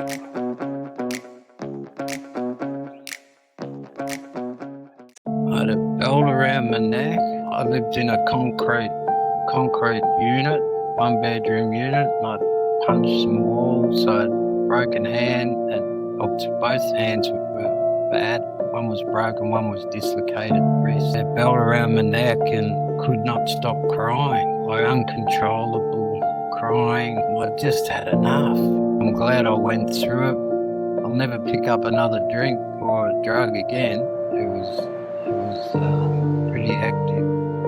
I had a belt around my neck. I lived in a concrete unit, one bedroom unit. And I punched some walls. I had a broken hand, and both hands were bad. One was broken, one was dislocated wrist. A belt around my neck and could not stop crying, like uncontrollable crying. I just had enough. I'm glad I went through it. I'll never pick up another drink or a drug again. It was pretty hectic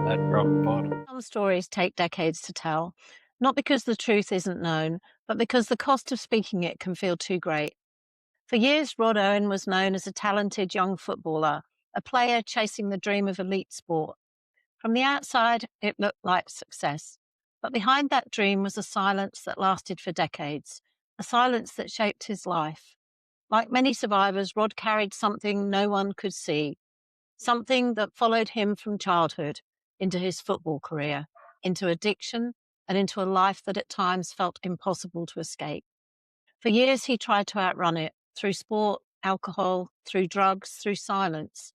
at rock bottom. Some stories take decades to tell, not because the truth isn't known, but because the cost of speaking it can feel too great. For years, Rod Owen was known as a talented young footballer, a player chasing the dream of elite sport. From the outside, it looked like success. But behind that dream was a silence that lasted for decades, a silence that shaped his life. Like many survivors, Rod carried something no one could see, something that followed him from childhood into his football career, into addiction, and into a life that at times felt impossible to escape. For years, he tried to outrun it through sport, alcohol, through drugs, through silence.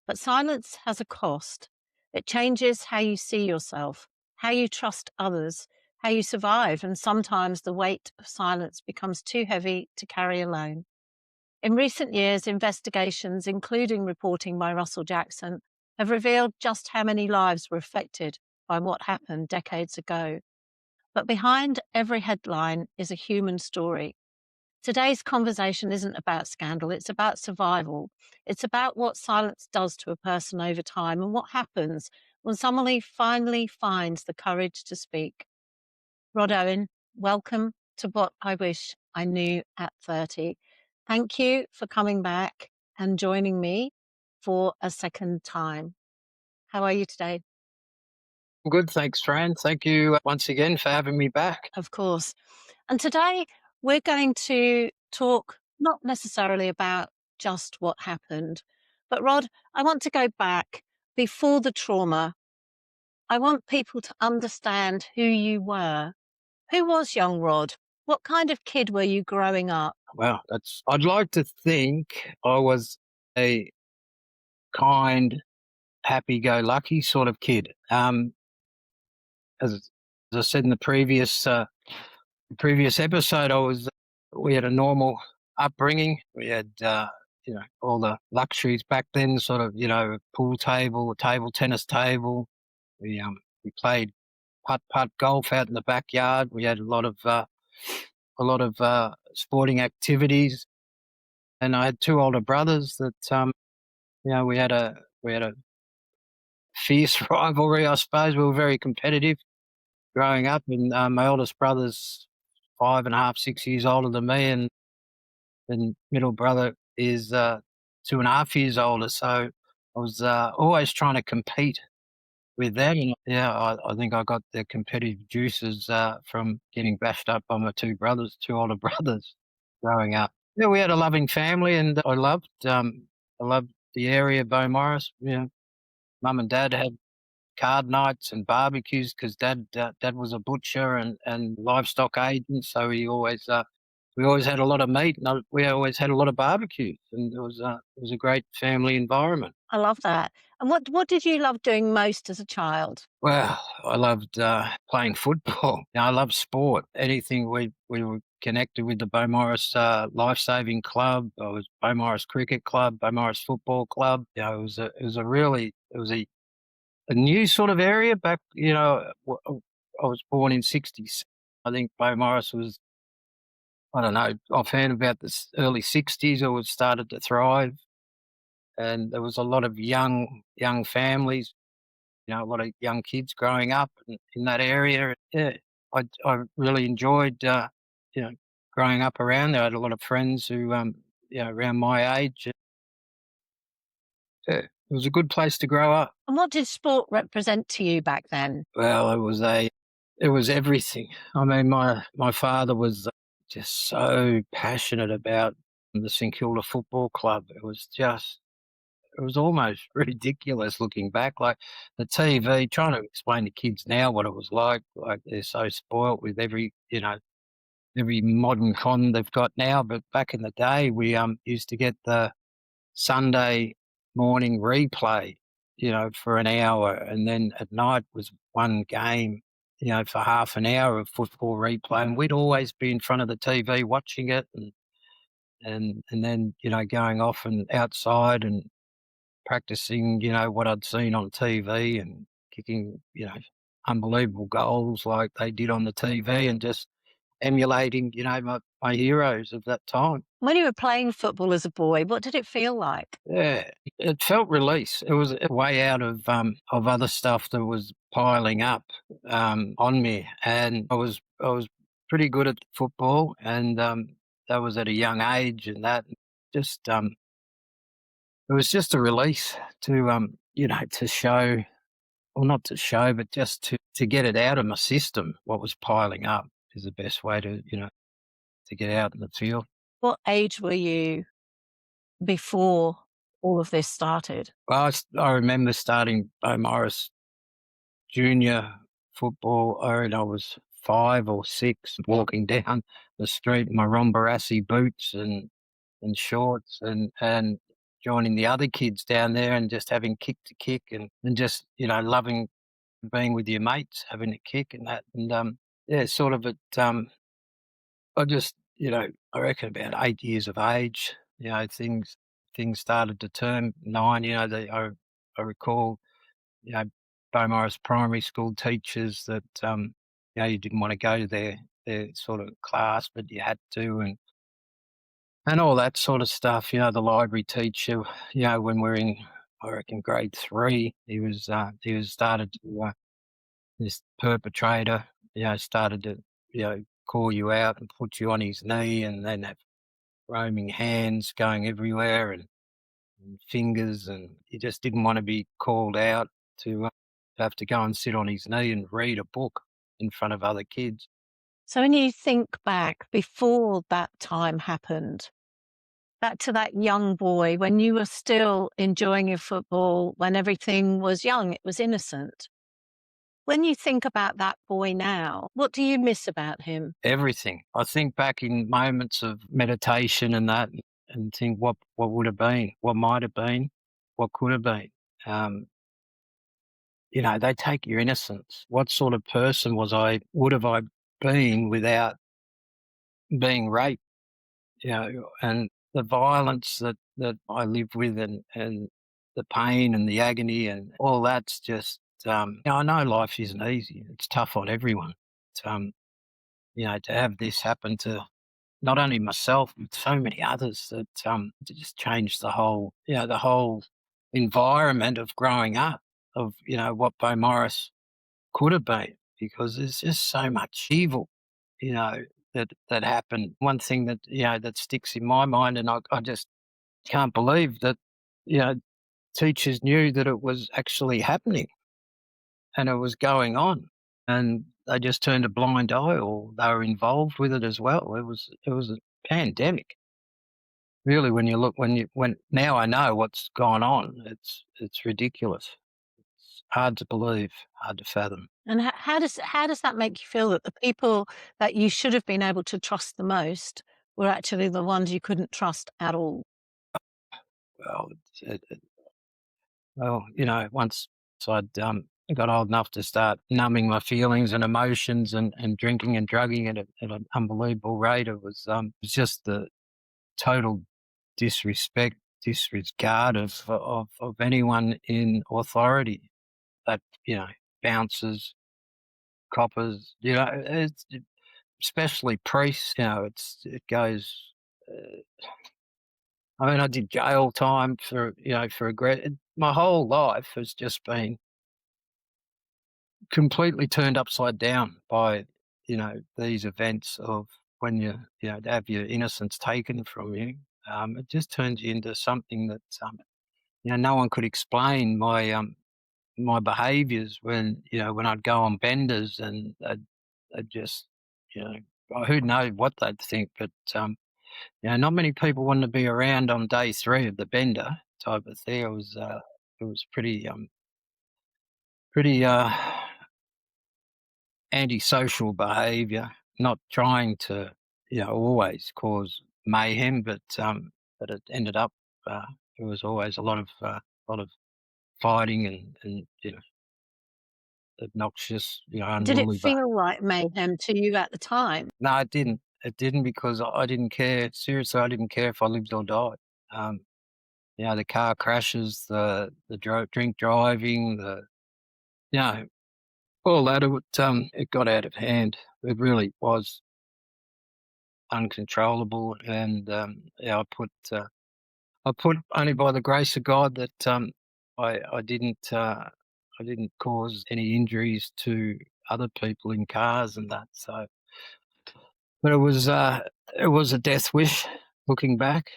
But silence has a cost. It changes how you see yourself, how you trust others, how you survive, and sometimes the weight of silence becomes too heavy to carry alone. In recent years, investigations, including reporting by Russell Jackson, have revealed just how many lives were affected by what happened decades ago. But behind every headline is a human story. Today's conversation isn't about scandal, it's about survival. It's about what silence does to a person over time and what happens when somebody finally finds the courage to speak. Rod Owen, welcome to What I Wish I Knew at 30. Thank you for coming back and joining me for a second time. How are you today? Good, thanks, Fran. Thank you once again for having me back. Of course. And today we're going to talk not necessarily about just what happened, but Rod, I want to go back before the trauma. I want people to understand who you were. Who was young Rod? What kind of kid were you growing up? Well, I'd like to think I was a kind, happy-go-lucky sort of kid. As I said in the previous episode, we had a normal upbringing. We had, all the luxuries back then, sort of, pool table, a table tennis table. We played putt golf out in the backyard. We had a lot of sporting activities, and I had two older brothers that, we had a fierce rivalry, I suppose. We were very competitive growing up, and my oldest brother's 5.5, 6 years older than me, and middle brother is 2.5 years older. So I was always trying to compete with that. And yeah, I think I got the competitive juices from getting bashed up by my two older brothers growing up. Yeah, we had a loving family, and I loved the area of Beaumaris. Mum and Dad had card nights and barbecues because Dad was a butcher and livestock agent, so we always had a lot of meat, and we always had a lot of barbecues, and it was a great family environment. I love that. And what did you love doing most as a child? Well, I loved playing football. I love sport. Anything we were connected with the Beaumaris Life Saving Club. I was Beaumaris Cricket Club, Beaumaris Football Club. It was a new sort of area back. I was born in '60s. I think Beaumaris was, I don't know, offhand about the early '60s. It was started to thrive, and there was a lot of young families, a lot of young kids growing up in that area. Yeah, I really enjoyed, growing up around there. I had a lot of friends who, around my age. Yeah, it was a good place to grow up. And what did sport represent to you back then? Well, it was everything. I mean, my father was just so passionate about the St Kilda Football Club. It was almost ridiculous looking back. Like the TV, trying to explain to kids now what it was like they're so spoilt with every modern con they've got now. But back in the day, we used to get the Sunday morning replay, for an hour, and then at night was one game, for half an hour of football replay, and we'd always be in front of the TV watching it, and then going off and outside and practicing, what I'd seen on TV and kicking, unbelievable goals like they did on the TV, and just emulating, my heroes of that time. When you were playing football as a boy, what did it feel like? Yeah, it felt release. It was a way out of other stuff that was piling up on me, and I was pretty good at football, and that was at a young age, and that just it was just a release to to show, or not to show, but just to get it out of my system. What was piling up is the best way to get out in the field. What age were you before all of this started? Well, I remember starting Morris junior football. I reckon I was 5 or 6, walking down the street in my Rombarassi boots and shorts, and joining the other kids down there, and just having kick to kick, and just, loving being with your mates, having a kick and that. And yeah, sort of at I just, I reckon about 8 years of age, things started to turn 9. I recall, you know, Beaumaris primary school teachers that, you didn't want to go to their sort of class, but you had to, and all that sort of stuff. The library teacher, when we're in, I reckon, grade 3, he was started to, this perpetrator, started to, call you out and put you on his knee, and then have roaming hands going everywhere, and fingers, and he just didn't want to be called out to have to go and sit on his knee and read a book in front of other kids. So when you think back before that time happened, back to that young boy when you were still enjoying your football, when everything was young, it was innocent. When you think about that boy now, what do you miss about him? Everything. I think back in moments of meditation and that, and think what would have been, what might have been, what could have been. Um, they take your innocence. What sort of person would have I been without being raped? And the violence that I lived with, and the pain and the agony and all that's just, I know life isn't easy. It's tough on everyone. But, to have this happen to not only myself, but so many others, that it just changed the whole environment of growing up, of, what Beaumaris could have been, because there's just so much evil, you know, that happened. One thing that, that sticks in my mind, and I just can't believe that, you know, teachers knew that it was actually happening and it was going on, and they just turned a blind eye, or they were involved with it as well. It was a pandemic. Really, when you look, when now I know what's gone on, it's ridiculous. It's hard to believe, hard to fathom. And how does that make you feel that the people that you should have been able to trust the most were actually the ones you couldn't trust at all? Well, once I'd got old enough to start numbing my feelings and emotions, and drinking and drugging at an unbelievable rate, it was just the total disregard of anyone in authority. That, bouncers, coppers, it's, especially priests. It goes. I mean, I did jail time my whole life has just been completely turned upside down by, these events of when to have your innocence taken from you. It just turns you into something that, no one could explain. My behaviours when I'd go on benders, and they'd just, who knows what they'd think, but not many people wanted to be around on day 3 of the bender type of thing. It was pretty antisocial behaviour, not trying to always cause mayhem, but it ended up, uh, there was always lot of fighting and, obnoxious, Did it unruly behaviour. feel like mayhem to you at the time? No, it didn't. It didn't because I didn't care. Seriously, I didn't care if I lived or died. Um, the car crashes, the drink driving, you know, all that, it got out of hand. It really was uncontrollable, and, I put only by the grace of God that, I didn't cause any injuries to other people in cars and that, so but it was a death wish looking back.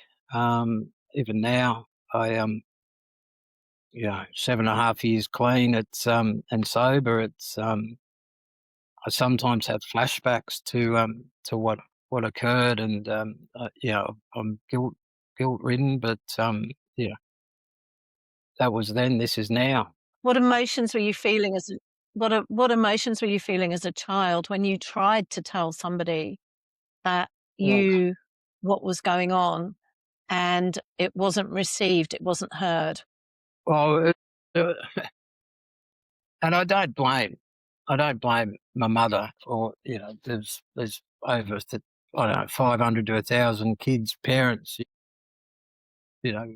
Even now, I, 7.5 years clean, and sober, I sometimes have flashbacks to what occurred, and, I'm guilt-ridden, but, yeah, that was then, this is now. What emotions were you feeling as a what emotions were you feeling as a child when you tried to tell somebody that Well you what was going on and it wasn't received, it wasn't heard? well, uh, and I don't blame my mother, or, there's over I don't know, 500 to 1,000 kids' parents, you know,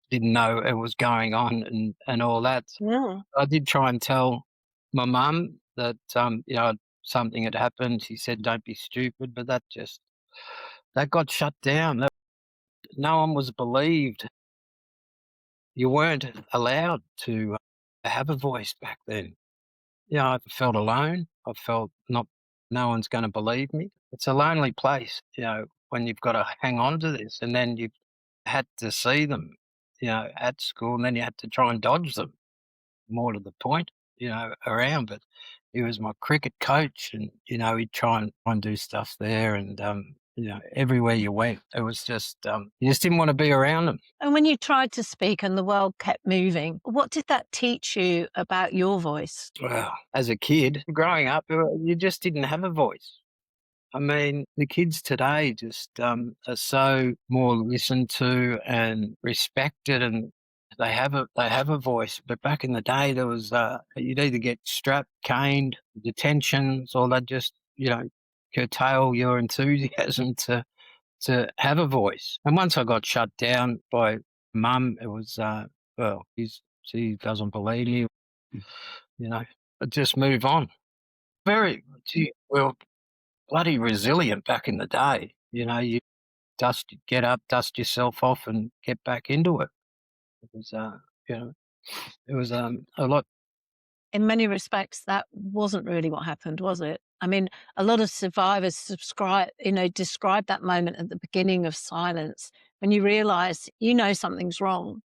didn't know it was going on and all that. Yeah. I did try and tell my mum that, something had happened. She said, "Don't be stupid," but that got shut down. No one was believed. You weren't allowed to have a voice back then. I felt alone. I felt not no one's gonna believe me. It's a lonely place, when you've gotta hang on to this, and then you've had to see them, at school, and then you had to try and dodge them, more to the point, around. But he was my cricket coach, and, he'd try and do stuff there, and, everywhere you went, it was just, you just didn't wanna be around them. And when you tried to speak and the world kept moving, what did that teach you about your voice? Well, as a kid, growing up, you just didn't have a voice. I mean, the kids today just, are so more listened to and respected, and they have a voice. But back in the day, there was, you'd either get strapped, caned, detentions, or they'd just, curtail your enthusiasm to have a voice. And once I got shut down by mum, it was, well, she doesn't believe me, I just move on. Very, gee, well, bloody resilient back in the day. You get up, dust yourself off, and get back into it. It was, you know, it was a lot. In many respects, that wasn't really what happened, was it? I mean, a lot of survivors describe that moment at the beginning of silence when you realize you know something's wrong,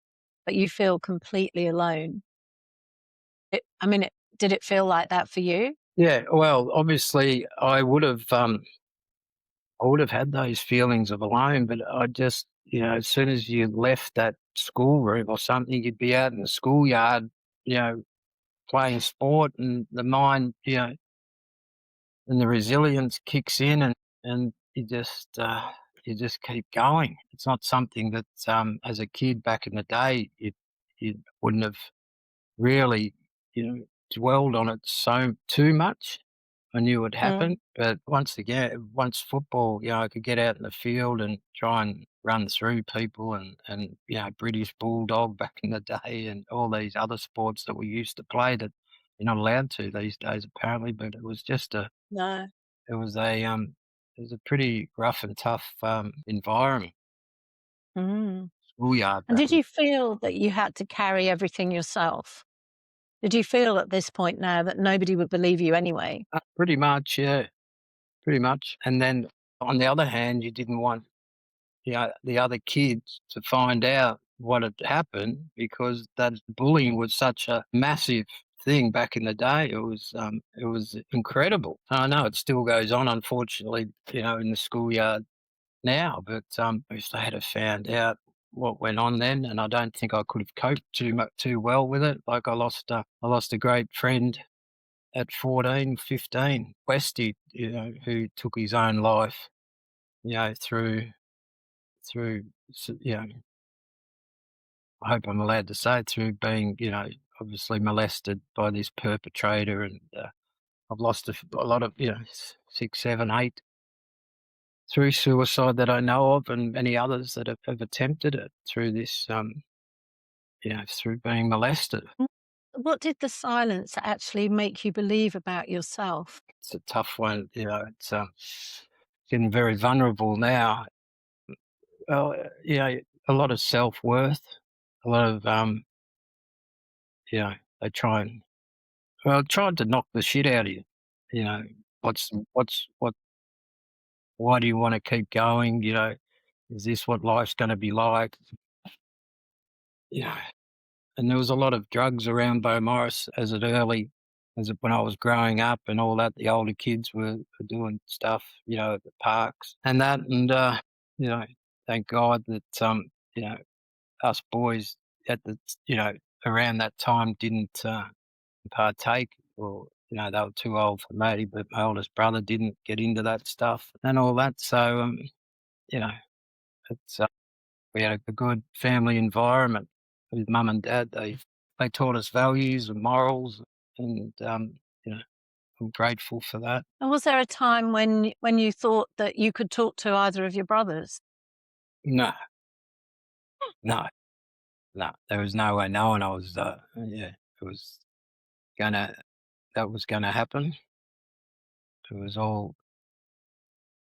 but you feel completely alone. Did it feel like that for you? Yeah, well, obviously, I would have had those feelings of alone, but I just, as soon as you left that schoolroom or something, you'd be out in the schoolyard, you know, playing sport, and the mind, and the resilience kicks in, and you just keep going. It's not something that, as a kid back in the day, you wouldn't have really, dwelled on it so too much. I knew it would Mm. happen, but once football, I could get out in the field and try and run through people, and British bulldog back in the day, and all these other sports that we used to play that you're not allowed to these days apparently. But it was just No. it was a it was a pretty rough and tough environment, Mm. schoolyard And back did in. you feel that you had to carry everything yourself? Did you feel at this point now that nobody would believe you anyway? Pretty much, yeah, pretty much. And then on the other hand, you didn't want the other kids to find out what had happened, because that bullying was such a massive thing back in the day. It was incredible. And I know it still goes on, unfortunately, in the schoolyard now. But if they had have found out what went on then, and I don't think I could have coped too well with it. Like I lost a great friend at 14, 15, Westy, who took his own life, through, I hope I'm allowed to say it, through being, obviously molested by this perpetrator, and I've lost a lot of, 6, 7, 8 through suicide that I know of, and many others that have attempted it through this, through being molested. Mm. What did the silence actually make you believe about yourself? It's a tough one, it's getting very vulnerable now. Well, a lot of self-worth, a lot of, they tried to knock the shit out of you. You know, what why do you wanna keep going, Is this what life's gonna be like? Yeah, and there was a lot of drugs around Beaumaris when I was growing up and all that. The older kids were doing stuff, at the parks and that, and, you know, thank God that, you know, us boys at the around that time didn't, partake, or, they were too old for me, but my oldest brother didn't get into that stuff and all that, so, you know, it's, we had a good family environment with mum and dad. They taught us values and morals, and, I'm grateful for that. And was there a time when you thought that you could talk to either of your brothers? No, no, no, there was no way knowing it was gonna that was gonna happen. It was all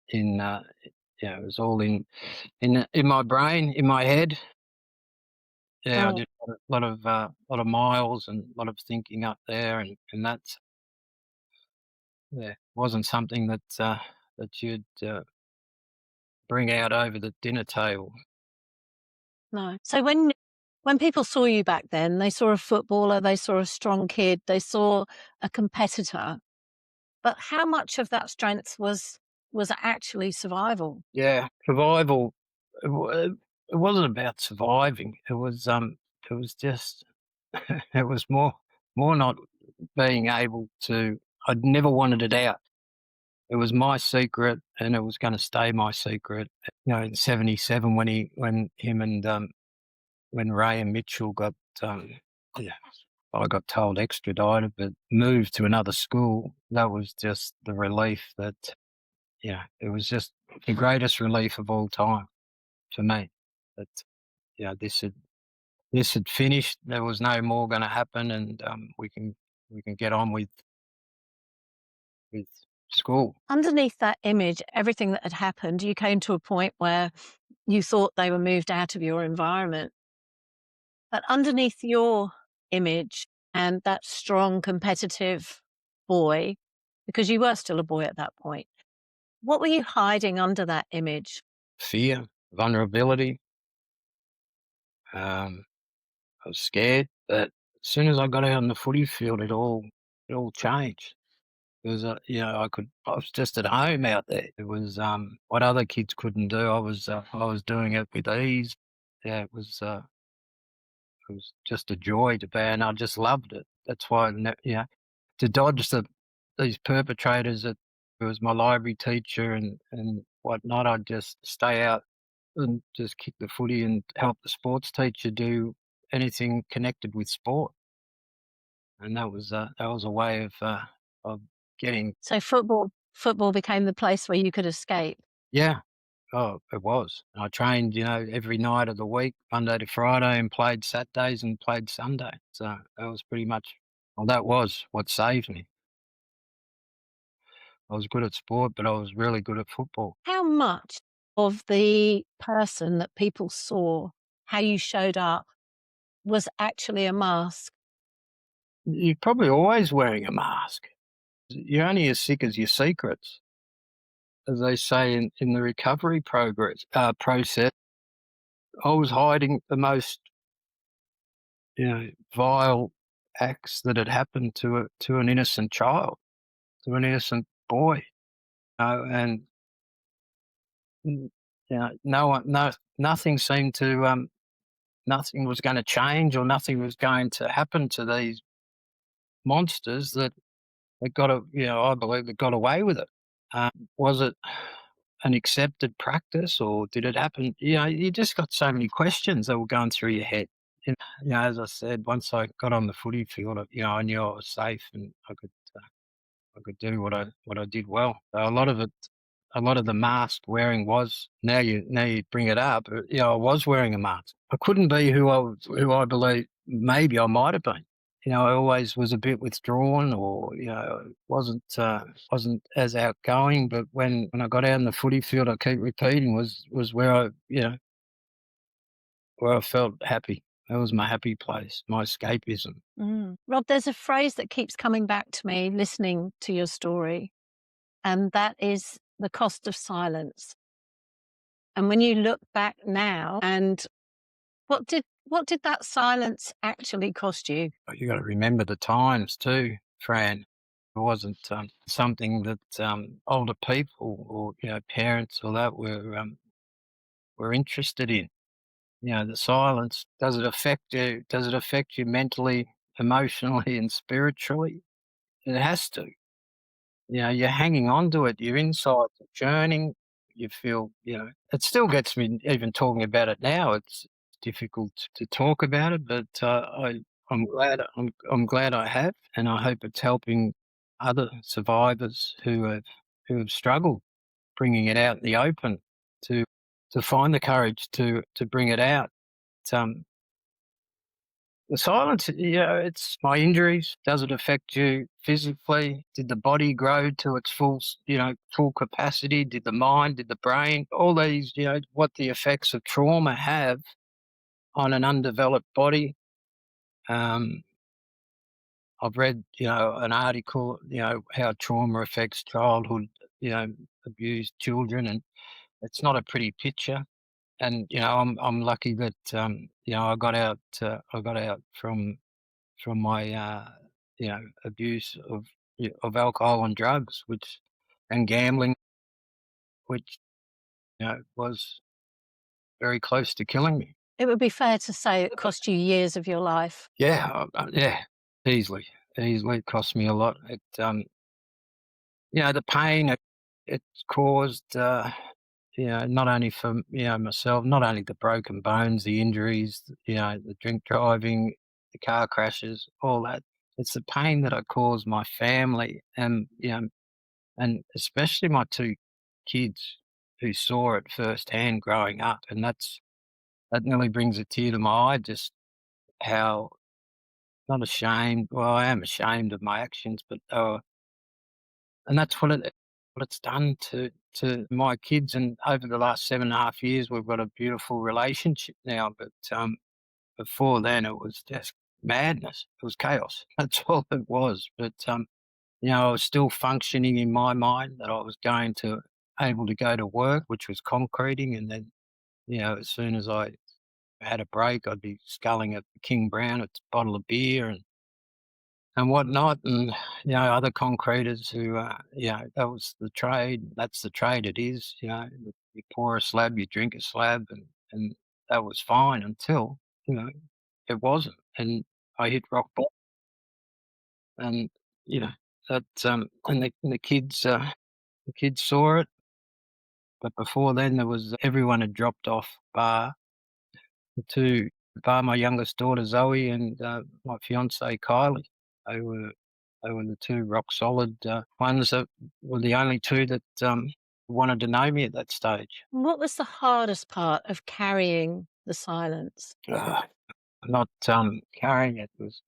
in, it was all in my brain, in my head. Yeah, I Mm. did a lot of miles and a lot of thinking up there, and that's, yeah, wasn't something that you'd, bring out over the dinner table. No. So when people saw you back then, they saw a footballer, they saw a strong kid, they saw a competitor, but how much of that strength was actually survival? Yeah, survival. It wasn't about surviving. It was just, it was more not being able to. I'd never wanted it out. It was my secret, and it was going to stay my secret. In '77, when him and, when Ray and Mitchell got, yeah, I got told extradited, but moved to another school. That was just the relief that, it was just the greatest relief of all time for me. That, this had finished. There was no more going to happen, and, we can get on with school. Underneath that image, everything that had happened, you came to a point where you thought they were moved out of your environment. But underneath your image and that strong competitive boy, because you were still a boy at that point, what were you hiding under that image? Fear, vulnerability. Um, I was scared, but as soon as I got out on the footy field, it all changed. Because, I was just at home out there. It was, what other kids couldn't do. I was doing it with ease. Yeah, it was just a joy to be, and I just loved it. That's why, to dodge these perpetrators. That it was my library teacher and whatnot. I'd just stay out and just kick the footy and help the sports teacher do anything connected with sport. And that was a way of getting. So football became the place where you could escape. Yeah. Oh, it was. I trained, every night of the week, Monday to Friday, and played Saturdays and played Sunday. So that was pretty much, well, that was what saved me. I was good at sport, but I was really good at football. How much of the person that people saw, how you showed up, was actually a mask? You're probably always wearing a mask. You're only as sick as your secrets, as they say in the recovery process. I was hiding the most, vile acts that had happened to an innocent child, to an innocent boy, and, no one, nothing seemed to, nothing was going to change, or nothing was going to happen to these monsters that that got a I believe that got away with it. Was it an accepted practice or did it happen? You just got so many questions that were going through your head. As I said, once I got on the footy field, I knew I was safe and I could do what I did well. So a lot of the mask wearing was now you bring it up. I was wearing a mask. I couldn't be who I believe maybe I might have been. I always was a bit withdrawn, or wasn't as outgoing. But when I got out in the footy field, I keep repeating was where I felt happy. That was my happy place, my escapism. Rob, there's a phrase that keeps coming back to me listening to your story, and that is the cost of silence. And when you look back now, and what did that silence actually cost you? You got to remember the times too, Fran. It wasn't something that older people or parents or that were interested in. The silence, does it affect you? Does it affect you mentally, emotionally, and spiritually? It has to. You're hanging on to it. Your insides are churning. You feel, it still gets me even talking about it now. It's difficult to talk about it, but I'm glad I have, and I hope it's helping other survivors who have struggled, bringing it out in the open to find the courage to bring it out. Um, the silence, it's my injuries. Does it affect you physically? Did the body grow to its full capacity? Did the mind, did the brain, all these, what the effects of trauma have on an undeveloped body? Um, I've read, an article, how trauma affects childhood, abused children, and it's not a pretty picture. And I'm lucky that I got out from my abuse of alcohol and drugs, which and gambling, which was very close to killing me. It would be fair to say it cost you years of your life. Yeah, yeah, easily, easily, it cost me a lot. The pain it's caused. Not only for myself, not only the broken bones, the injuries, the drink driving, the car crashes, all that. It's the pain that I caused my family, and especially my two kids who saw it firsthand growing up, and that nearly brings a tear to my eye. Just how not ashamed. Well, I am ashamed of my actions, but and that's what it's done to my kids. And over the last 7.5 years, we've got a beautiful relationship now. But before then, it was just madness. It was chaos. That's all it was. But I was still functioning in my mind that I was going to able to go to work, which was concreting, and then as soon as I had a break, I'd be sculling at King Brown, a bottle of beer, and whatnot, and other concreters who, that was the trade. That's the trade. It is, you pour a slab, you drink a slab, and that was fine until it wasn't, and I hit rock bottom, and you know that, the kids saw it, but before then there was everyone had dropped off, the two, bar my youngest daughter Zoe and my fiancee Kylie. They were they were the two rock solid ones that were the only two that wanted to know me at that stage. What was the hardest part of carrying the silence? Not carrying it was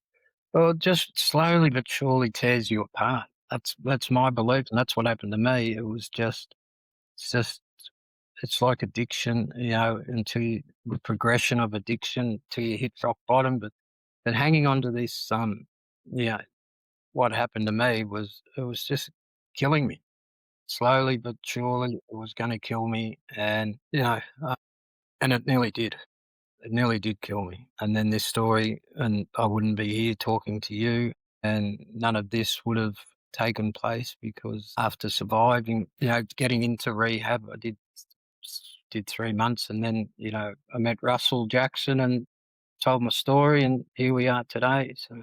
well, just slowly but surely tears you apart. That's my belief, and that's what happened to me. It's just it's like addiction, until the progression of addiction till you hit rock bottom. But hanging on to this, yeah, what happened to me was it was just killing me slowly but surely. It was going to kill me, and and it nearly did. It nearly did kill me. And then this story, and I wouldn't be here talking to you, and none of this would have taken place because after surviving, getting into rehab, I did 3 months, and then I met Russell Jackson and told my story, and here we are today. So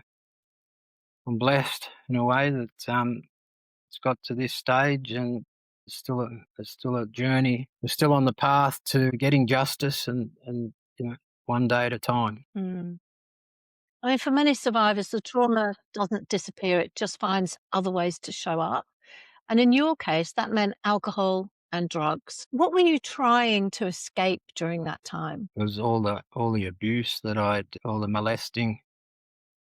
I'm blessed in a way that it's got to this stage, and it's still a journey. We're still on the path to getting justice, and one day at a time. Mm. I mean, for many survivors, the trauma doesn't disappear, it just finds other ways to show up. And in your case, that meant alcohol and drugs. What were you trying to escape during that time? It was all the abuse all the molesting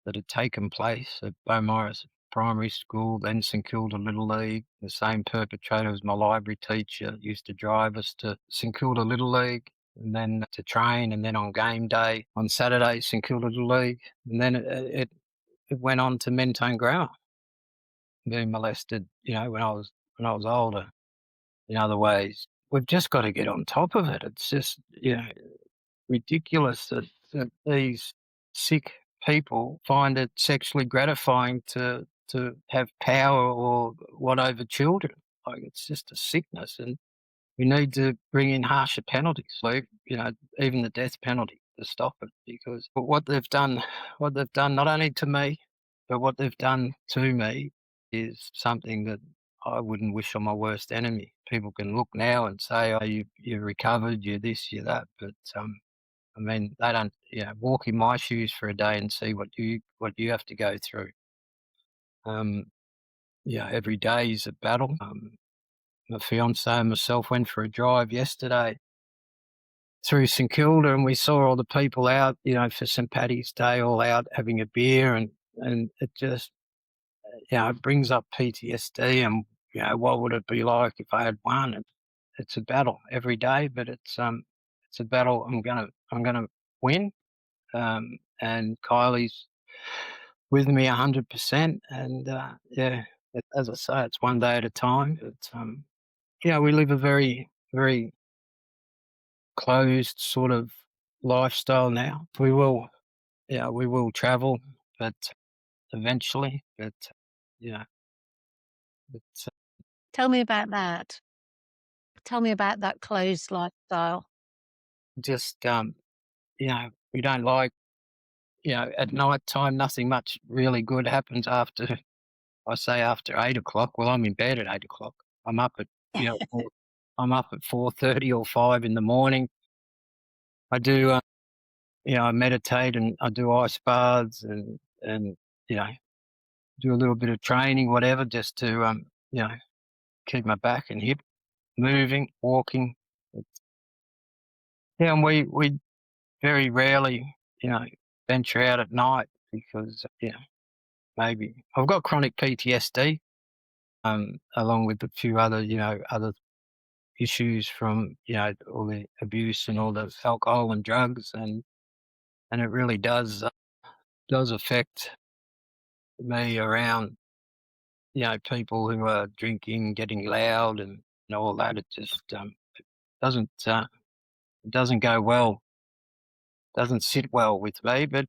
that had taken place at Beaumaris Primary School, then St Kilda Little League. The same perpetrator as my library teacher used to drive us to St Kilda Little League and then to train, and then on game day on Saturday, St Kilda Little League. And then it went on to Mentone Grammar, being molested, when I was older in other ways. We've just got to get on top of it. It's just, ridiculous that these sick people find it sexually gratifying to have power or what over children. Like, it's just a sickness, and we need to bring in harsher penalties. Like, even the death penalty to stop it, because what they've done not only to me, but what they've done to me is something that I wouldn't wish on my worst enemy. People can look now and say, "Oh, you've recovered, you're this, you're that," but I mean, they don't, walk in my shoes for a day and see what you have to go through. Um, every day is a battle. My fiance and myself went for a drive yesterday through St Kilda, and we saw all the people out, for St Paddy's Day, all out having a beer, and it just, it brings up PTSD, and what would it be like if I had won? It's a battle every day, but it's a battle I'm gonna win. And Kylie's with me 100%. And as I say, it's one day at a time. We live a very, very closed sort of lifestyle now. We will travel, but eventually, but yeah, it's Tell me about that. Tell me about that closed lifestyle. just, we don't like, at night time, nothing much really good happens after, I say after 8 o'clock. Well, I'm in bed at 8 o'clock. I'm up at, you know, four- I'm up at 4:30 or 5 in the morning. I do, I meditate and I do ice baths and, you know, do a little bit of training, whatever, just to, keep my back and hip moving, walking. Yeah, and we very rarely, you know, venture out at night because, maybe I've got chronic PTSD, along with a few other, other issues from, all the abuse and all the alcohol and drugs, and it really does affect me around, people who are drinking, getting loud and all that. It just, doesn't, it doesn't go well, doesn't sit well with me, but,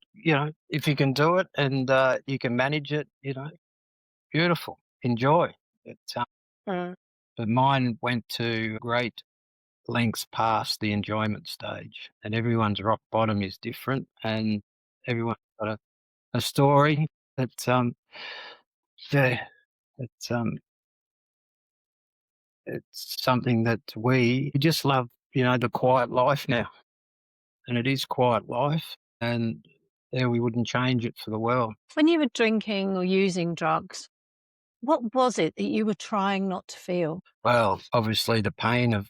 if you can do it and, you can manage it, beautiful, enjoy it. Mm. But mine went to great lengths past the enjoyment stage, and everyone's rock bottom is different, and everyone's got a story that, yeah, it's, it's something that we just love, the quiet life now, and it is quiet life, and yeah, we wouldn't change it for the world. When you were drinking or using drugs, what was it that you were trying not to feel? Well, obviously the pain of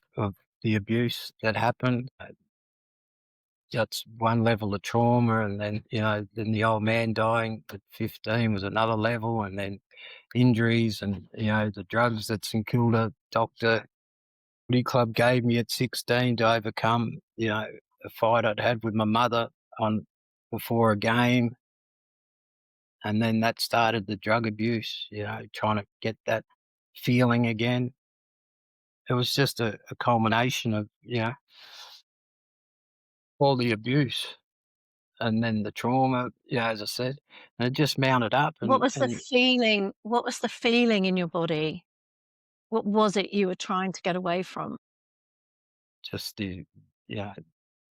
the abuse that happened, that's one level of trauma, and then, then the old man dying at 15 was another level, and then injuries and, the drugs that St Kilda doctor footy club gave me at 16 to overcome, a fight I'd had with my mother on before a game. And then that started the drug abuse, trying to get that feeling again. It was just a culmination of, all the abuse and then the trauma, as I said, and it just mounted up and What was the feeling in your body? What was it you were trying to get away from? just yeah,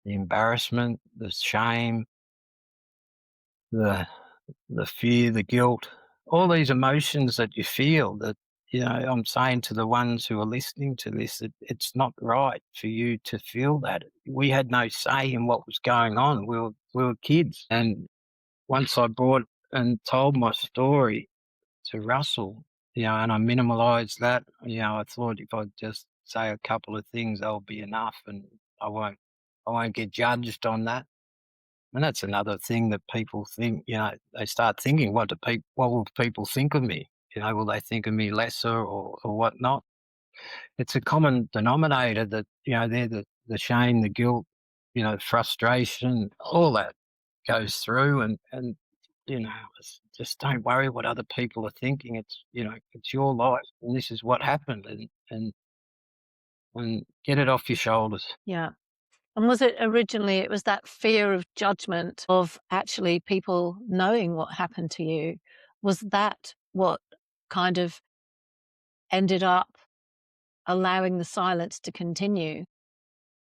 the embarrassment, the shame, the the fear, the guilt, all these emotions that you feel that, I'm saying to the ones who are listening to this that it's not right for you to feel that. We had no say in what was going on. We were kids. And once I brought and told my story to Russell, and I minimalised that, I thought if I just say a couple of things, that'll be enough, and I won't, I won't get judged on that. And that's another thing that people think. They start thinking, what will people think of me? Will they think of me lesser or whatnot? It's a common denominator that they're the shame, the guilt, frustration, all that goes through, and just don't worry what other people are thinking. It's your life, and this is what happened, and get it off your shoulders. Yeah. And was it originally it was that fear of judgment of actually people knowing what happened to you? Was that what kind of ended up allowing the silence to continue?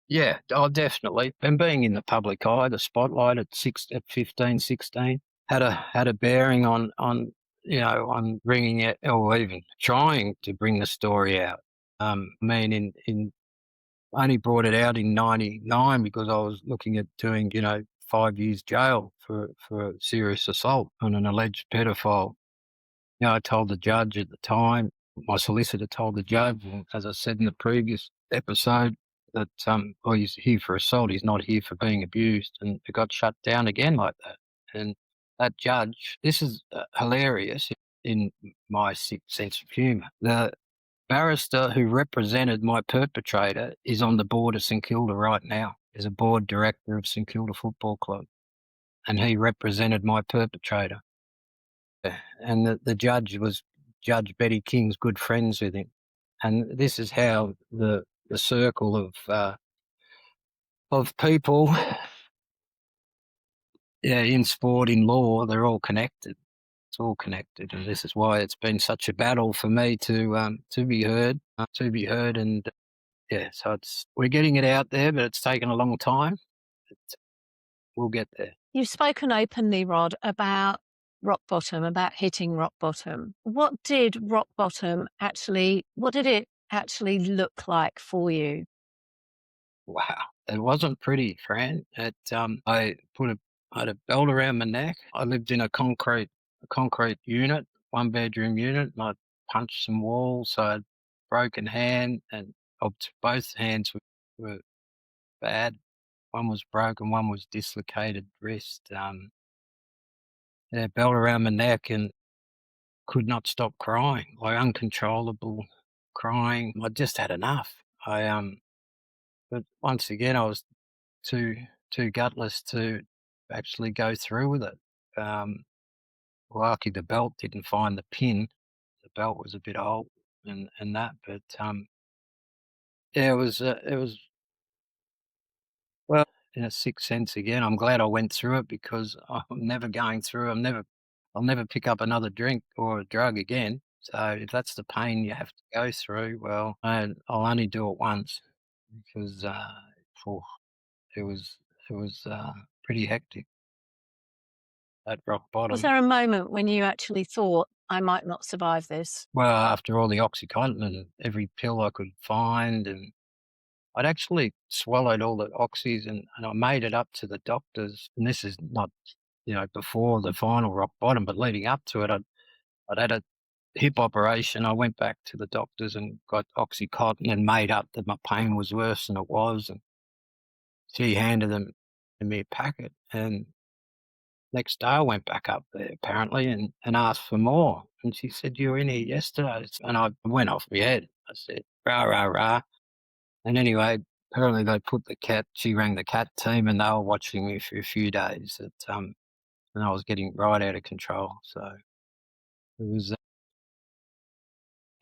Yeah, oh, definitely. And being in the public eye, the spotlight at 15, 16, had a bearing on bringing it, or even trying to bring the story out. I mean, in I only brought it out in '99 because I was looking at doing 5 years jail for serious assault on an alleged pedophile. I told the judge at the time, my solicitor told the judge, and as I said in the previous episode, that he's here for assault, he's not here for being abused, and it got shut down again like that. And that judge, this is hilarious in my sick sense of humour. The barrister who represented my perpetrator is on the board of St Kilda right now. He's a board director of St Kilda Football Club, and he represented my perpetrator. And the judge was Judge Betty King's good friends with him. And this is how the circle of people, in sport, in law, they're all connected. It's all connected, and this is why it's been such a battle for me to be heard, and yeah. So we're getting it out there, but it's taken a long time. But we'll get there. You've spoken openly, Rod, about rock bottom, about hitting rock bottom. What did it actually look like for you? Wow, it wasn't pretty, Fran. I had a belt around my neck. I lived in a concrete unit, 1 bedroom unit, and I punched some walls. So I had broken hand, and both hands were bad. One was broken, one was dislocated wrist. Yeah, belt around my neck, and could not stop crying, like uncontrollable crying. I just had enough. But once again, I was too gutless to actually go through with it. Um, Lucky the belt didn't find the pin. The belt was a bit old and that, but yeah, it was well, in a sixth sense again. I'm glad I went through it because I'm never going through. I'll never pick up another drink or a drug again. So if that's the pain you have to go through, well, I'll only do it once because phew, it was it was pretty hectic at rock Was bottom. there a moment when you actually thought, I might not survive this? Well, after all the OxyContin and every pill I could find, and I'd actually swallowed all the oxys, and I made it up to the doctors. And this is not, before the final rock bottom, but leading up to it, I'd had a hip operation. I went back to the doctors and got OxyContin and made up that my pain was worse than it was. And she handed them me a packet. And next day I went back up there apparently and asked for more. And she said, "You were in here yesterday." And I went off my head. I said, "Rah, rah, rah." And anyway, apparently she rang the cat team and they were watching me for a few days and I was getting right out of control. So it was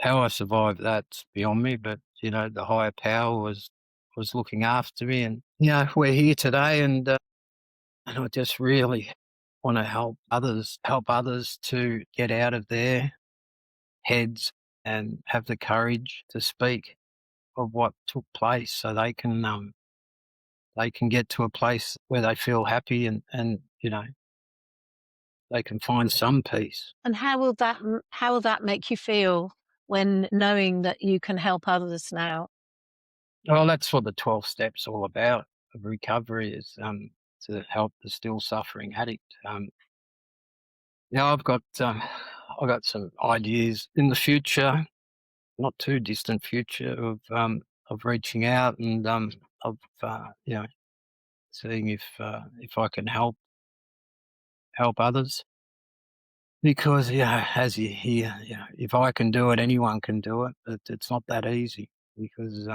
how I survived that's beyond me, but the higher power was looking after me, and we're here today, and I just really want to help others to get out of their heads and have the courage to speak of what took place so they can get to a place where they feel happy and they can find some peace. And how will that make you feel when knowing that you can help others now? Well, that's what the 12 steps all about of recovery is, to help the still suffering addict. Yeah, I've got some ideas in the future, not too distant future, of reaching out and of seeing if I can help others. Because, yeah, as you hear, if I can do it, anyone can do it. But it's not that easy because,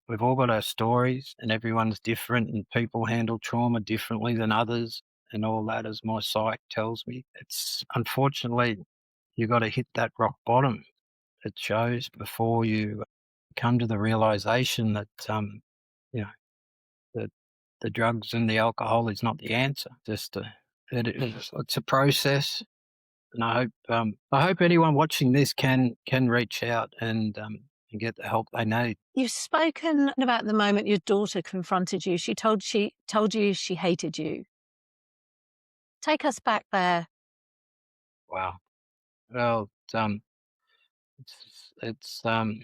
we've all got our stories and everyone's different and people handle trauma differently than others and all that, as my psych tells me. It's unfortunately, you got to hit that rock bottom, it shows, before you come to the realization that, you know, that the drugs and the alcohol is not the answer. It's a process, and I hope anyone watching this can reach out and get the help they need. You've spoken about the moment your daughter confronted you. She told you she hated you. Take us back there. Wow. Well, it's a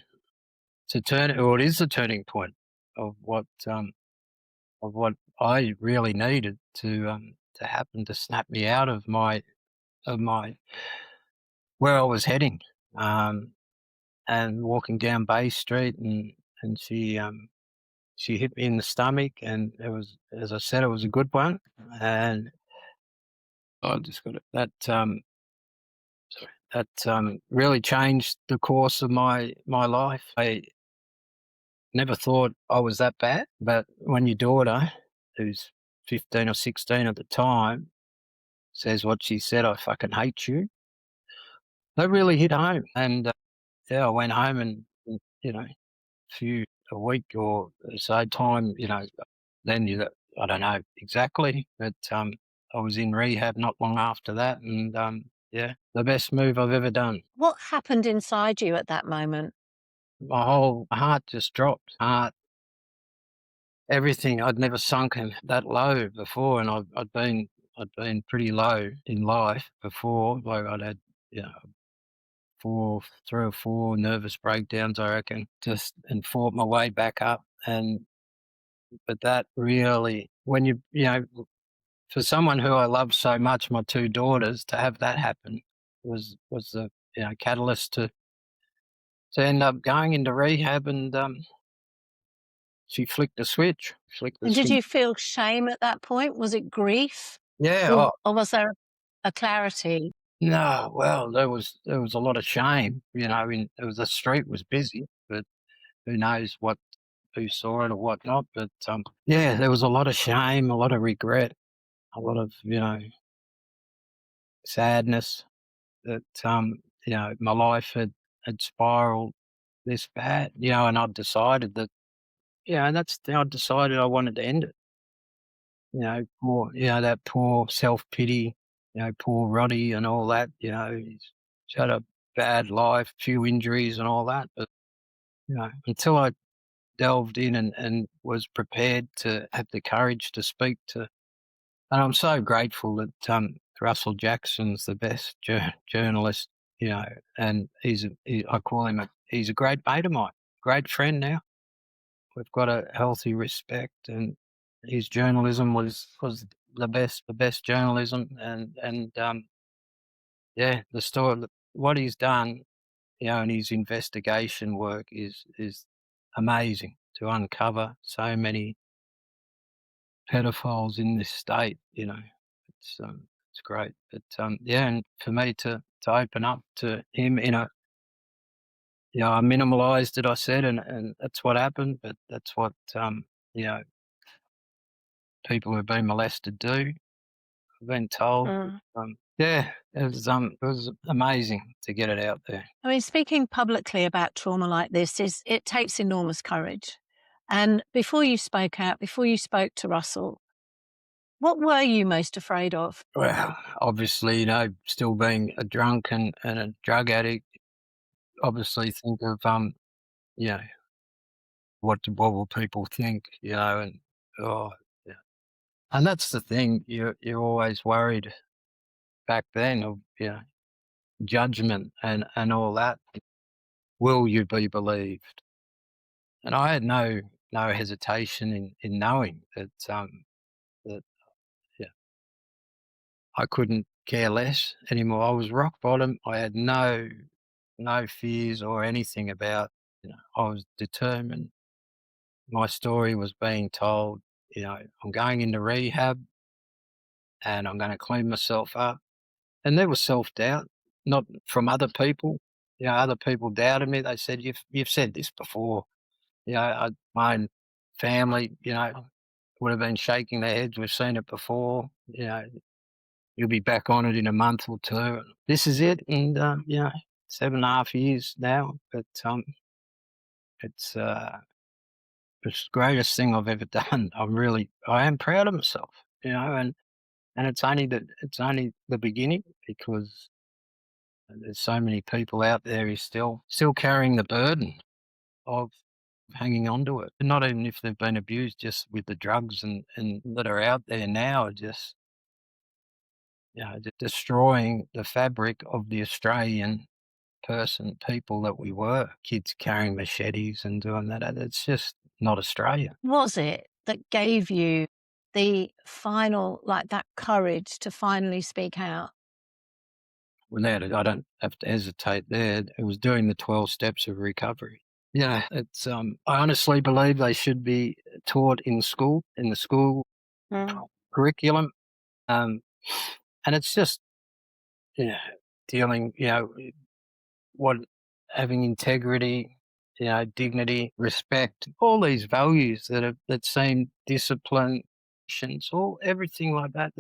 it is a turning point of what I really needed to happen to snap me out of my where I was heading. Um, and walking down Bay Street, and she hit me in the stomach, and it was, as I said, it was a good one, and I just got it. That really changed the course of my life. I never thought I was that bad, but when your daughter, who's 15 or 16 at the time, says what she said, "I fucking hate you," that really hit home. And I went home and few a week or so time, then I don't know exactly, but I was in rehab not long after that, and the best move I've ever done. What happened inside you at that moment? My whole heart just dropped. Everything. I'd never sunken that low before, and I'd been pretty low in life before. Like I'd had, you know, 3 or 4 nervous breakdowns, I reckon, just and fought my way back up. And but that really, when for someone who I love so much, my 2 daughters, to have that happen was the, catalyst to end up going into rehab, and, she flicked the And did switch. you feel shame at that point? Was it grief? Yeah, Or was there a clarity? no, well, there was a lot of shame, the street was busy, but who knows who saw it or whatnot, but, there was a lot of shame, a lot of regret, a lot of, sadness that, my life had spiraled this bad, and I'd decided that, I decided I wanted to end it. That poor self-pity, poor Roddy and all that, he's had a bad life, few injuries and all that, but, until I delved in and was prepared to have the courage to speak to. And I'm so grateful that, Russell Jackson's the best journalist, and I call him he's a great mate of mine, great friend now. We've got a healthy respect, and his journalism was the best journalism, and the story, what he's done, and his investigation work is amazing to uncover so many pedophiles in this state. It's great. But and for me to open up to him I minimalised it. I said, and that's what happened. But that's what you know people who've been molested do. I've been told. Mm. It was amazing to get it out there. I mean, speaking publicly about trauma like this it takes enormous courage. And before you spoke out, before you spoke to Russell, what were you most afraid of? Well, obviously, still being a drunk and a drug addict. Obviously, think of you know, what will people think, and oh, yeah. And that's the thing, you're always worried, back then of, judgment and all that. Will you be believed? And I had no hesitation in knowing that yeah, I couldn't care less anymore. I was rock bottom. I had no fears or anything about, I was determined. My story was being told, I'm going into rehab and I'm going to clean myself up. And there was self doubt, not from other people. Other people doubted me. They said, "You've said this before." My own family, would have been shaking their heads. We've seen it before. You'll be back on it in a month or two. This is it, and 7.5 years now. But it's the greatest thing I've ever done. I am proud of myself. And it's only the beginning because there's so many people out there who still carrying the burden of hanging on to it. Not even if they've been abused, just with the drugs and that are out there now, are just destroying the fabric of the Australian people that we were. Kids carrying machetes and doing that. It's just not Australia. Was it that gave you the final, like, that courage to finally speak out? Without it, I don't have to hesitate there. It was doing the 12 steps of recovery. Yeah, it's I honestly believe they should be taught in school, in the school Mm. curriculum. And it's just, yeah, dealing, what having integrity, dignity, respect, all these values that seem discipline, patience, all everything like that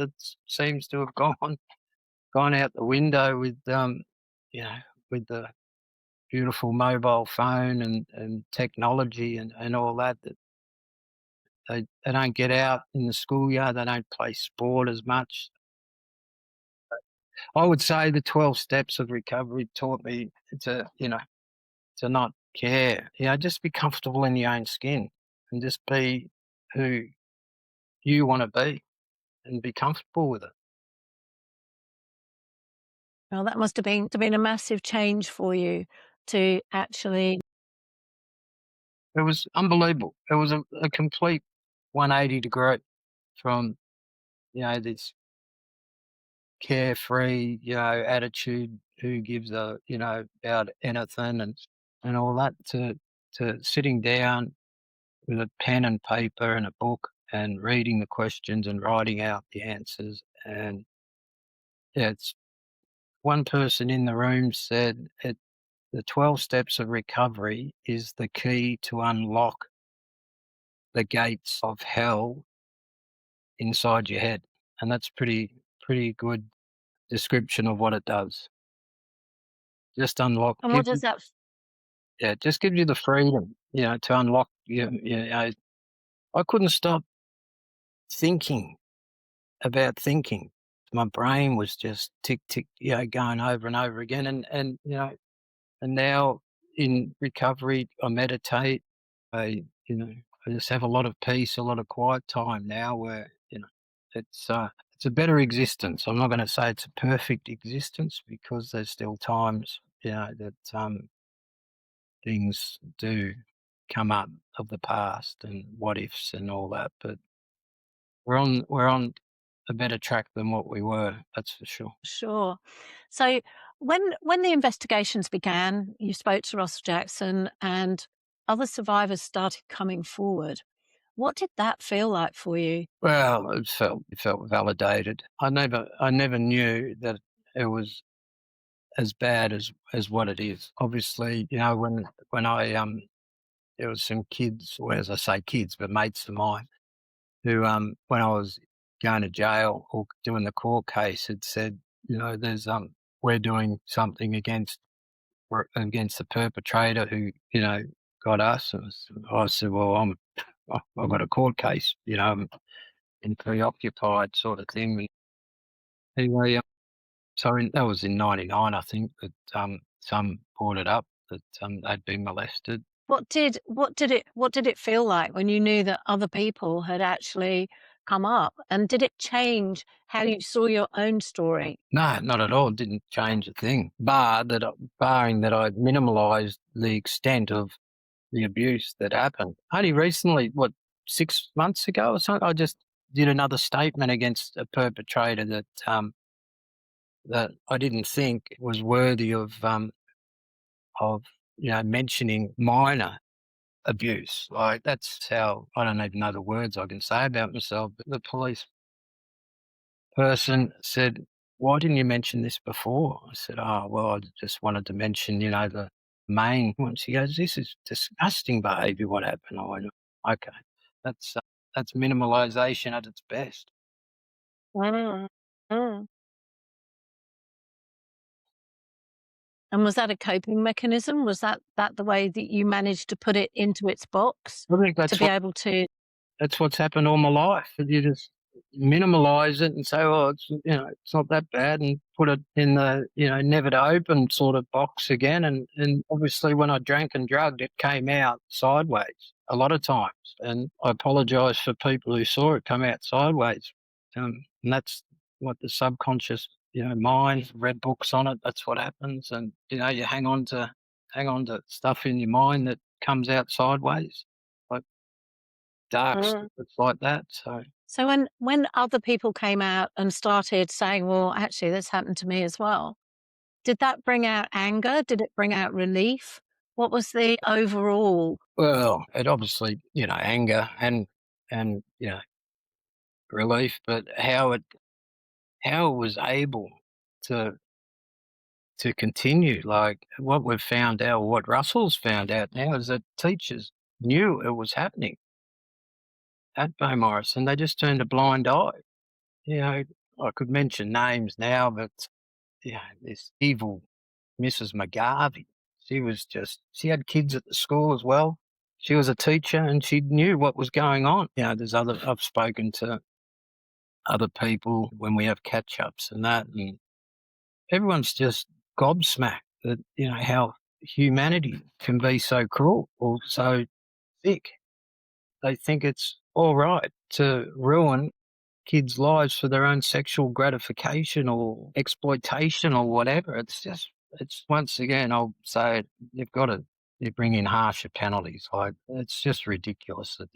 seems to have gone out the window you know, with the beautiful mobile phone and technology and all that they don't get out in the schoolyard, they don't play sport as much. I would say the 12 steps of recovery taught me to not care. Just be comfortable in your own skin and just be who you want to be and be comfortable with it. Well, that must have been a massive change for you to actually. It was unbelievable. It was a complete 180 degree from, this carefree, attitude, who gives about anything and all that, to sitting down with a pen and paper and a book and reading the questions and writing out the answers. And yeah, it's one person in the room said the 12 steps of recovery is the key to unlock the gates of hell inside your head. And that's pretty good description of what it does. Just unlock, And what does that just give you the freedom, to unlock. I couldn't stop thinking about thinking. My brain was just tick tick, going over and over again. And now in recovery, I meditate. I just have a lot of peace, a lot of quiet time now, where it's a better existence. I'm not going to say it's a perfect existence because there's still times, that things do come up of the past and what ifs and all that. But we're on a better track than what we were. That's for sure. Sure. So when the investigations began, you spoke to Russell Jackson and other survivors started coming forward. What did that feel like for you? Well, it felt validated. I never knew that it was as bad as what it is. Obviously, when I there was some kids, well, as I say kids, but mates of mine who when I was going to jail or doing the court case had said, there's we're doing something against the perpetrator who, got us. And I said, well, I've got a court case, I'm in preoccupied sort of thing. Anyway, that was in '99, I think, that some brought it up that they'd been molested. What did it feel like when you knew that other people had actually come up? And did it change how you saw your own story? No, not at all. It didn't change a thing, barring that I minimalised the extent of the abuse that happened. Only recently, 6 months ago or something, I just did another statement against a perpetrator that I didn't think was worthy of mentioning minor abuse. Like, that's how I don't even know the words I can say about myself. But the police person said, "Why didn't you mention this before?" I said, "Oh, well, I just wanted to mention, the main one." She goes, "This is disgusting behaviour, what happened." I went, "Okay, that's minimalisation at its best." Mm. Mm. And was that a coping mechanism? Was that the way that you managed to put it into its box I think to that's be what able to that's what's happened all my life. You just minimalise it and say, "Oh, it's not that bad," and put it in the, never to open sort of box again. And obviously, when I drank and drugged, it came out sideways a lot of times. And I apologise for people who saw it come out sideways. And that's what the subconscious, mind. Read books on it. That's what happens. And you hang on to stuff in your mind that comes out sideways. Like dark Mm. stuff that's like that. So, So when other people came out and started saying, "Well, actually, this happened to me as well," did that bring out anger? Did it bring out relief? What was the overall? well, it obviously, anger and relief, but how it was able to continue. Like, what we've found out, what Russell's found out now, is that teachers knew it was happening at Beaumaris, and they just turned a blind eye. You know, I could mention names now, but this evil Mrs. McGarvey, she had kids at the school as well. She was a teacher and she knew what was going on. I've spoken to other people when we have catch ups and that, and everyone's just gobsmacked that, how humanity can be so cruel or so thick. They think it's all right to ruin kids' lives for their own sexual gratification or exploitation or whatever. It's once again, I'll say it, you bring in harsher penalties. Like, it's just ridiculous that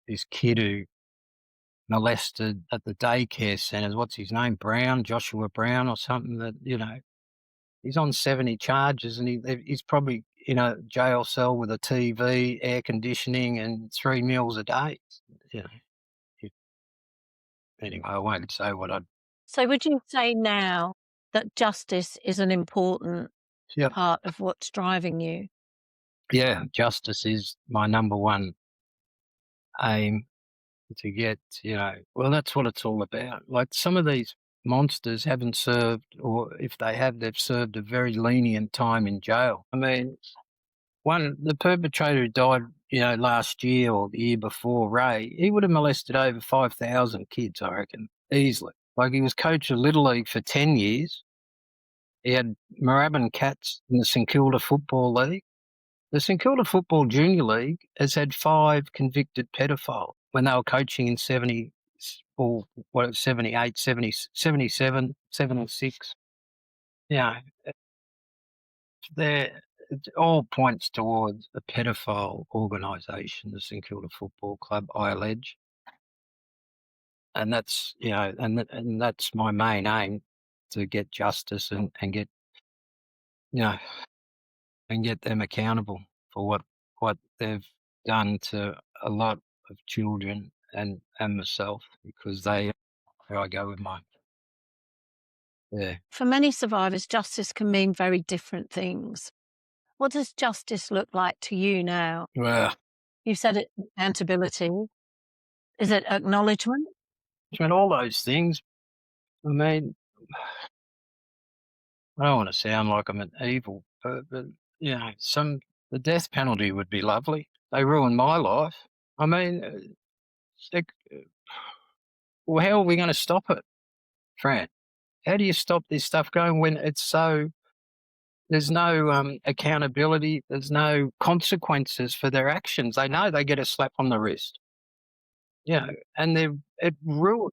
this kid who molested at the daycare centres, what's his name, Joshua Brown or something, that, he's on 70 charges and he's probably in a jail cell with a TV, air conditioning and 3 meals a day. You know, anyway, I won't say what I'd. So would you say now that justice is an important Yep. part of what's driving you? Yeah, justice is my number one aim to get, well, that's what it's all about. Like, some of these monsters haven't served, or if they have, they've served a very lenient time in jail. I mean, the perpetrator who died, last year or the year before, Ray, he would have molested over 5,000 kids, I reckon, easily. Like, he was coach of Little League for 10 years. He had Moorabbin Cats in the St Kilda Football League. The St Kilda Football Junior League has had 5 convicted pedophiles when they were coaching in 70 or 78, 70, 77, 76. Yeah, it all points towards a pedophile organisation, the St Kilda Football Club, I allege. And that's, and that's my main aim, to get justice and get, you know, and get them accountable for what they've done to a lot of children and myself, because here I go with mine. Yeah. For many survivors, justice can mean very different things. What does justice look like to you now? Well, You said it accountability. Is it acknowledgement? between all those things, I mean, I don't want to sound like I'm an evil, but the death penalty would be lovely. They ruined my life. I mean, like, well, how are we going to stop it, Fran? How do you stop this stuff going when it's so? There's no accountability. There's no consequences for their actions. They know they get a slap on the wrist. you know, and it ruins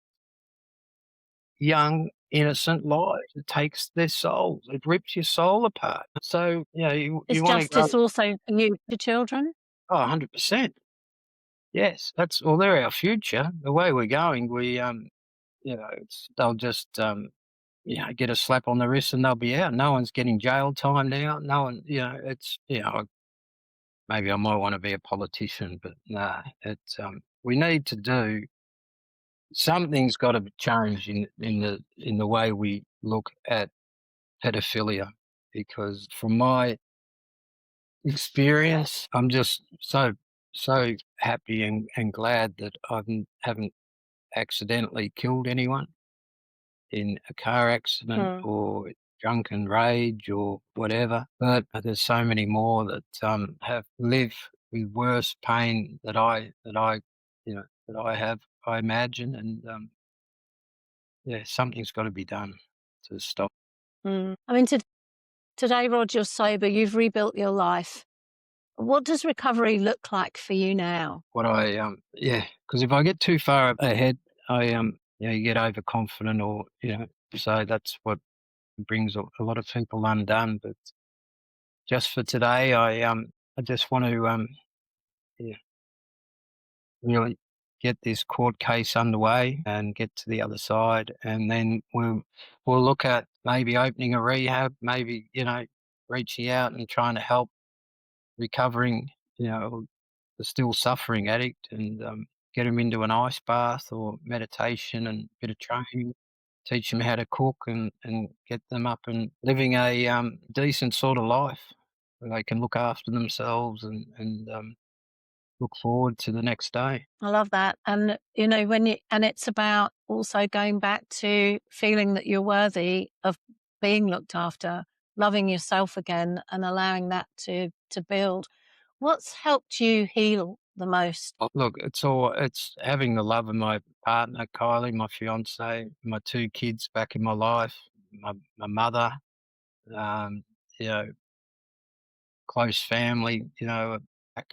young, innocent lives. It takes their souls. It rips your soul apart. So, Is you wanna justice go, also new to children? "Oh, 100%. Yes, they're our future. The way we're going, they'll just, get a slap on the wrist and they'll be out. No one's getting jail time now. No one, maybe I might wanna be a politician, but nah, we need to do something's gotta change in the way we look at pedophilia, because from my experience, I'm just so happy and glad that I haven't accidentally killed anyone in a car accident Mm. or drunken rage or whatever. But there's so many more that have lived with worse pain that I have, I imagine, and yeah, something's got to be done to stop Mm. I mean, today, Rod, you're sober, you've rebuilt your life. What does recovery look like for you now? what I yeah. Because if I get too far ahead, you get overconfident, or so that's what brings a lot of people undone. But just for today, I just want to yeah, really get this court case underway and get to the other side, and then we'll look at maybe opening a rehab, maybe reaching out and trying to help recovering, the still suffering addict, and get them into an ice bath or meditation and a bit of training, teach them how to cook, and get them up and living a decent sort of life where they can look after themselves and look forward to the next day. I love that. And, and it's about also going back to feeling that you're worthy of being looked after, loving yourself again and allowing that to build. What's helped you heal the most? Look, it's having the love of my partner, Kylie, my fiance, my two kids back in my life, my mother, um, you know, close family, back,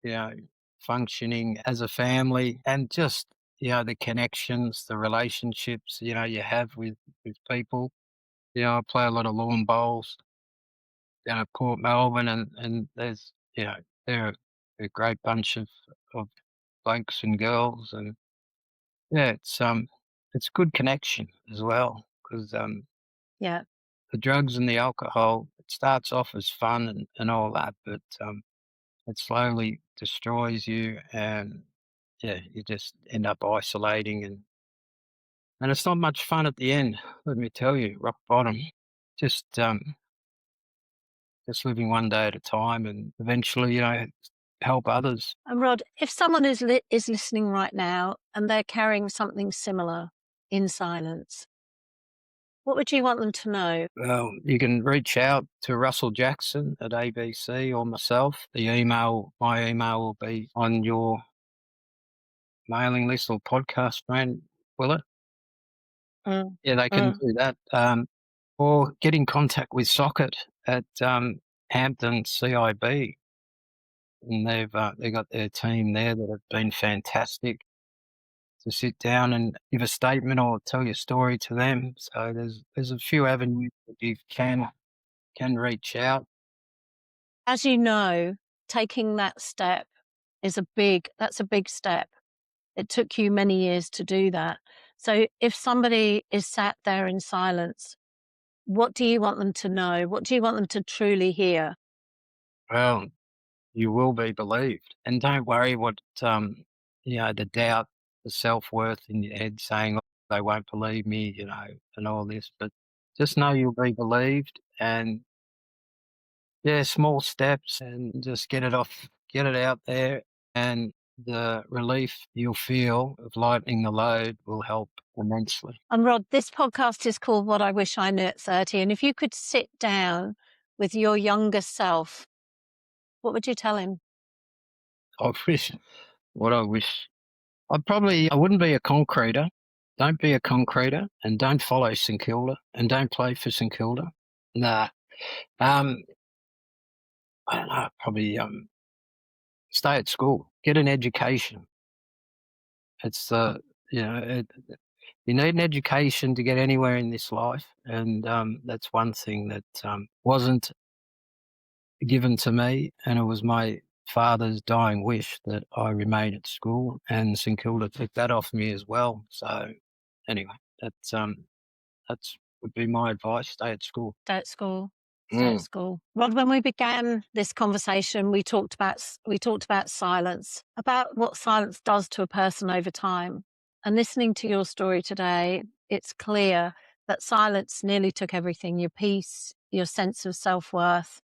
you know, functioning as a family, and just, the connections, the relationships, you have with people. I play a lot of lawn bowls down at Port Melbourne, and there's, they're a great bunch of blokes and girls, and yeah, it's good connection as well, because Yeah. the drugs and the alcohol, it starts off as fun and all that, but it slowly destroys you, and yeah, you just end up isolating, and it's not much fun at the end. Let me tell you, rock bottom. Just just living one day at a time, and eventually, help others. And Rod, if someone is listening right now and they're carrying something similar in silence, what would you want them to know? Well, you can reach out to Russell Jackson at ABC or myself. My email will be on your mailing list or podcast, man, will it? Mm, Yeah, they can mm. do that. Or get in contact with Socket at Hampton CIB, and they've got their team there that have been fantastic to sit down and give a statement or tell your story to them. So there's a few avenues that you can reach out. As you know, taking that step that's a big step. It took you many years to do that. So if somebody is sat there in silence, what do you want them to know? What do you want them to truly hear? Well, you will be believed, and don't worry what the doubt, the self worth in your head saying, "Oh, they won't believe me," and all this. But just know you'll be believed, and yeah, small steps, and just get it out there, and the relief you'll feel of lightening the load will help immensely. And Rod, this podcast is called What I Wish I Knew at 30. And if you could sit down with your younger self, what would you tell him? I wish, what I wish, I wouldn't be a concreter. Don't be a concreter, and don't follow St Kilda, and don't play for St Kilda. Nah, um, I don't know. Probably stay at school, get an education, It's the you know, you need an education to get anywhere in this life, and that's one thing that wasn't given to me, and it was my father's dying wish that I remain at school, and St Kilda took that off me as well. So anyway, that's would be my advice: stay at school. Stay at school. Stay at Mm. school. Rod, when we began this conversation, we talked about silence, about what silence does to a person over time. And listening to your story today, it's clear that silence nearly took everything: your peace, your sense of self-worth,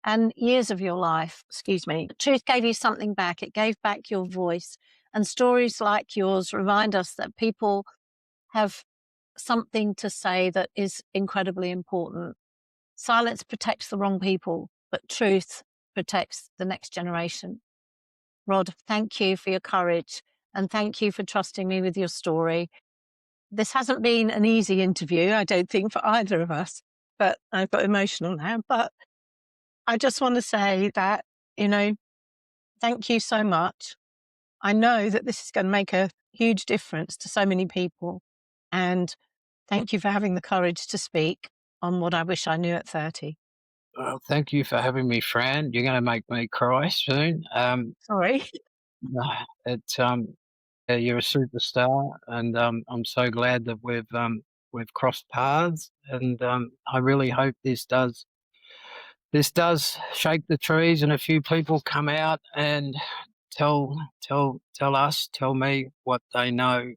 and years of your life. Excuse me. The truth gave you something back. It gave back your voice. And stories like yours remind us that people have something to say that is incredibly important. Silence protects the wrong people, but truth protects the next generation. Rod, thank you for your courage, and thank you for trusting me with your story. This hasn't been an easy interview, I don't think, for either of us, but I've got emotional now. But I just want to say that, you know, thank you so much. I know that this is going to make a huge difference to so many people. And thank you for having the courage to speak on what I wish I knew at 30. Well, thank you for having me, Fran. You're going to make me cry soon. Sorry. It's you're a superstar, and I'm so glad that we've crossed paths, and I really hope this does shake the trees, and a few people come out and tell me what they know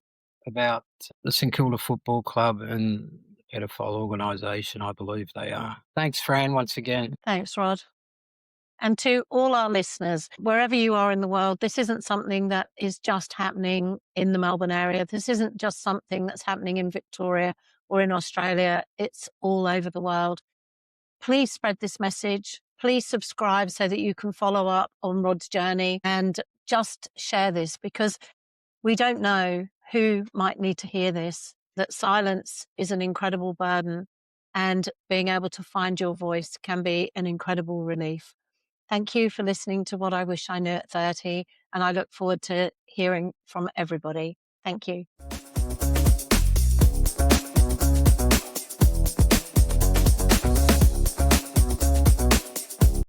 about the St Kilda Football Club and the pedophile organisation. I believe they are. Thanks, Fran, once again. Thanks, Rod. And to all our listeners, wherever you are in the world, this isn't something that is just happening in the Melbourne area. This isn't just something that's happening in Victoria or in Australia. It's all over the world. Please spread this message. Please subscribe so that you can follow up on Rod's journey, and just share this, because we don't know who might need to hear this, that silence is an incredible burden, and being able to find your voice can be an incredible relief. Thank you for listening to What I Wish I Knew at 30, and I look forward to hearing from everybody. Thank you.